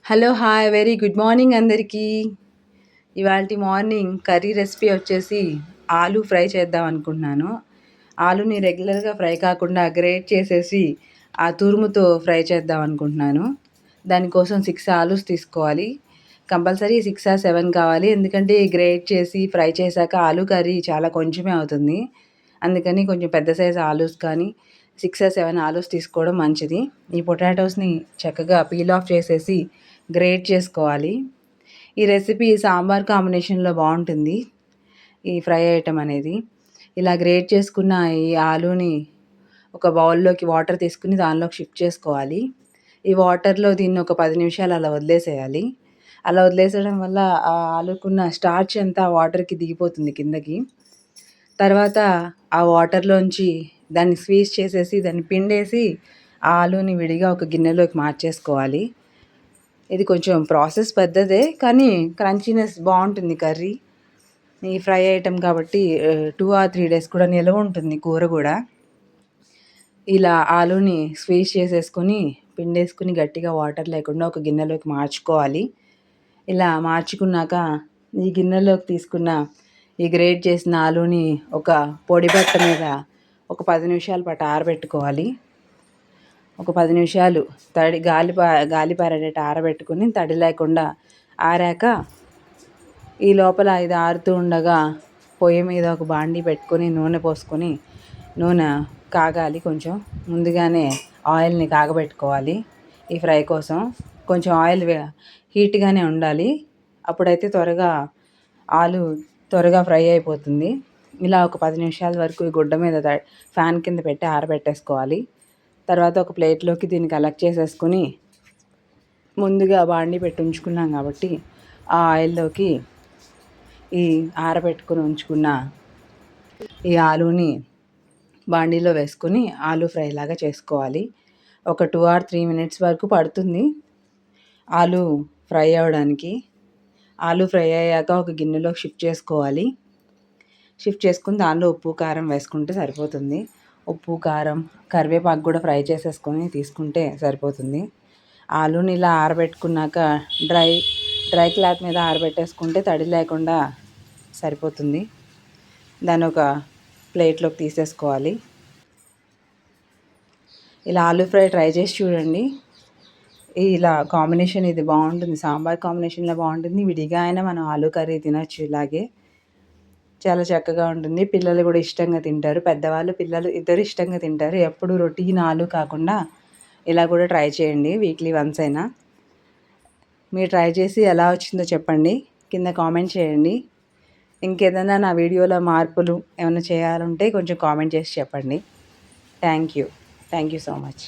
Hello! Hi! Very good morning అందరికీ. ఇవాల్టి morning curry recipe వచ్చేసి ఆలూ ఫ్రై చేద్దాం అనుకుంటున్నాను. ఆలూని రెగ్యులర్‌గా ఫ్రై కాకుండా గ్రేట్ చేసేసి ఆ తురుముతో ఫ్రై చేద్దాం అనుకుంటున్నాను. దానికోసం 6 ఆలూస్ తీసుకోవాలి. కంపల్సరీ 6 ఆర్ 7 కావాలి. ఎందుకంటే గ్రేట్ చేసి ఫ్రై చేశాక ఆలూ కర్రీ చాలా కొంచెమే అవుతుంది. అందుకని కొంచెం పెద్ద సైజ్ ఆలూస్ కానీ 6 ఆర్ 7 ఆలూస్ తీసుకోవడం మంచిది. ఈ పొటాటోస్‌ని చక్కగా పీల్ ఆఫ్ చేసేసి గ్రేట్ చేసుకోవాలి. ఈ రెసిపీ సాంబార్ కాంబినేషన్‌లో బావుంటుంది. ఈ ఫ్రై ఐటెమ్ అనేది. ఇలా గ్రేట్ చేసుకున్న ఈ ఆలూని ఒక బౌల్‌లోకి వాటర్ తీసుకొని దానిలోకి షిఫ్ట్ చేసుకోవాలి. ఈ వాటర్‌లో దీన్ని ఒక 10 నిమిషాలు అలా వదిలేసేయాలి. అలా వదిలేసేయడం వల్ల ఆ ఆలూకున్న స్టార్చ్ అంతా వాటర్‌కి దిగిపోతుంది కిందకి. తర్వాత ఆ వాటర్‌లోంచి దాన్ని స్క్వీజ్ చేసేసి దాన్ని పిండేసి ఆ ఆలూని విడిగా ఒక గిన్నెలోకి మార్చేసుకోవాలి. ఇది కొంచెం ప్రాసెస్ పెద్దదే కానీ క్రంచీనెస్ బావుంటుంది కర్రీ. ఈ ఫ్రై ఐటెమ్ కాబట్టి 2 ఆర్ 3 డేస్ కూడా నిలవ ఉంటుంది కూర గూడా. ఇలా ఆలూని స్క్వీజ్ చేసేసుకొని, పిండేసుకొని గట్టిగా వాటర్ లేకుండా ఒక గిన్నెలోకి మార్చుకోవాలి. ఇలా మార్చుకున్నాక ఈ గిన్నెలోకి తీసుకున్న ఈ గ్రేట్ చేసిన ఆలూని ఒక పొడి బట్ట మీద ఒక 10 నిమిషాల పాటు ఆరబెట్టుకోవాలి. ఒక 10 నిమిషాలు గాలి పారేటట్టు ఆరబెట్టుకొని తడి లేకుండా ఆరాక ఈ లోపల ఇది ఆరుతూ ఉండగా పొయ్యి మీద ఒక బాండీ పెట్టుకొని నూనె పోసుకొని నూనె కాగాలి కొంచెం. ముందుగానే ఆయిల్‌ని కాగబెట్టుకోవాలి ఈ ఫ్రై కోసం. కొంచెం ఆయిల్ హీట్‌గానే ఉండాలి. అప్పుడైతే ఆలు త్వరగా ఫ్రై అయిపోతుంది. ఇలా ఒక 10 నిమిషాల వరకు ఈ గుడ్డ మీద ఫ్యాన్ కింద పెట్టి ఆరబెట్టేసుకోవాలి. తర్వాత ఒక ప్లేట్లోకి దీన్ని కలెక్ట్ చేసేసుకొని ముందుగా బాండీ పెట్టి ఉంచుకున్నాం కాబట్టి ఆ ఆయిల్లోకి ఈ ఆరబెట్టుకొని ఉంచుకున్న ఈ ఆలూని బాండీలో వేసుకొని ఆలూ ఫ్రై లాగా చేసుకోవాలి. ఒక 2 ఆర్ 3 మినిట్స్ వరకు పడుతుంది ఆలూ ఫ్రై అవ్వడానికి. ఆలూ ఫ్రై అయ్యాక ఒక గిన్నెలోకి షిఫ్ట్ చేసుకోవాలి. షిఫ్ట్ చేసుకొని దానిలో ఉప్పు, కారం వేసుకుంటే సరిపోతుంది. ఉప్పు, కారం, కరివేపాకు కూడా ఫ్రై చేసేసుకొని తీసుకుంటే సరిపోతుంది. ఆలూని ఇలా ఆరబెట్టుకున్నాక డ్రై క్లాత్ మీద ఆరబెట్టేసుకుంటే తడి లేకుండా సరిపోతుంది. దాన్ని ఒక ప్లేట్లోకి తీసేసుకోవాలి. ఇలా ఆలూ ఫ్రై ట్రై చేసి చూడండి. ఇలా కాంబినేషన్ ఇది బాగుంటుంది. సాంబార్ కాంబినేషన్‌లో బాగుంటుంది. విడిగా అయినా మనం ఆలూ కర్రీ తినొచ్చు ఇలాగే. చాలా చక్కగా ఉంటుంది. పిల్లలు కూడా ఇష్టంగా తింటారు. పెద్దవాళ్ళు, పిల్లలు ఇద్దరు ఇష్టంగా తింటారు. ఎప్పుడు రొటీన్ ఆలు కాకుండా ఇలా కూడా ట్రై చేయండి వీక్లీ వన్స్ అయినా. మీరు ట్రై చేసి ఎలా వచ్చిందో చెప్పండి. కింద కామెంట్ చేయండి. ఇంకేదైనా నా వీడియోలో మార్పులు ఏమైనా చేయాలంటే కొంచెం కామెంట్ చేసి చెప్పండి. Thank you so much.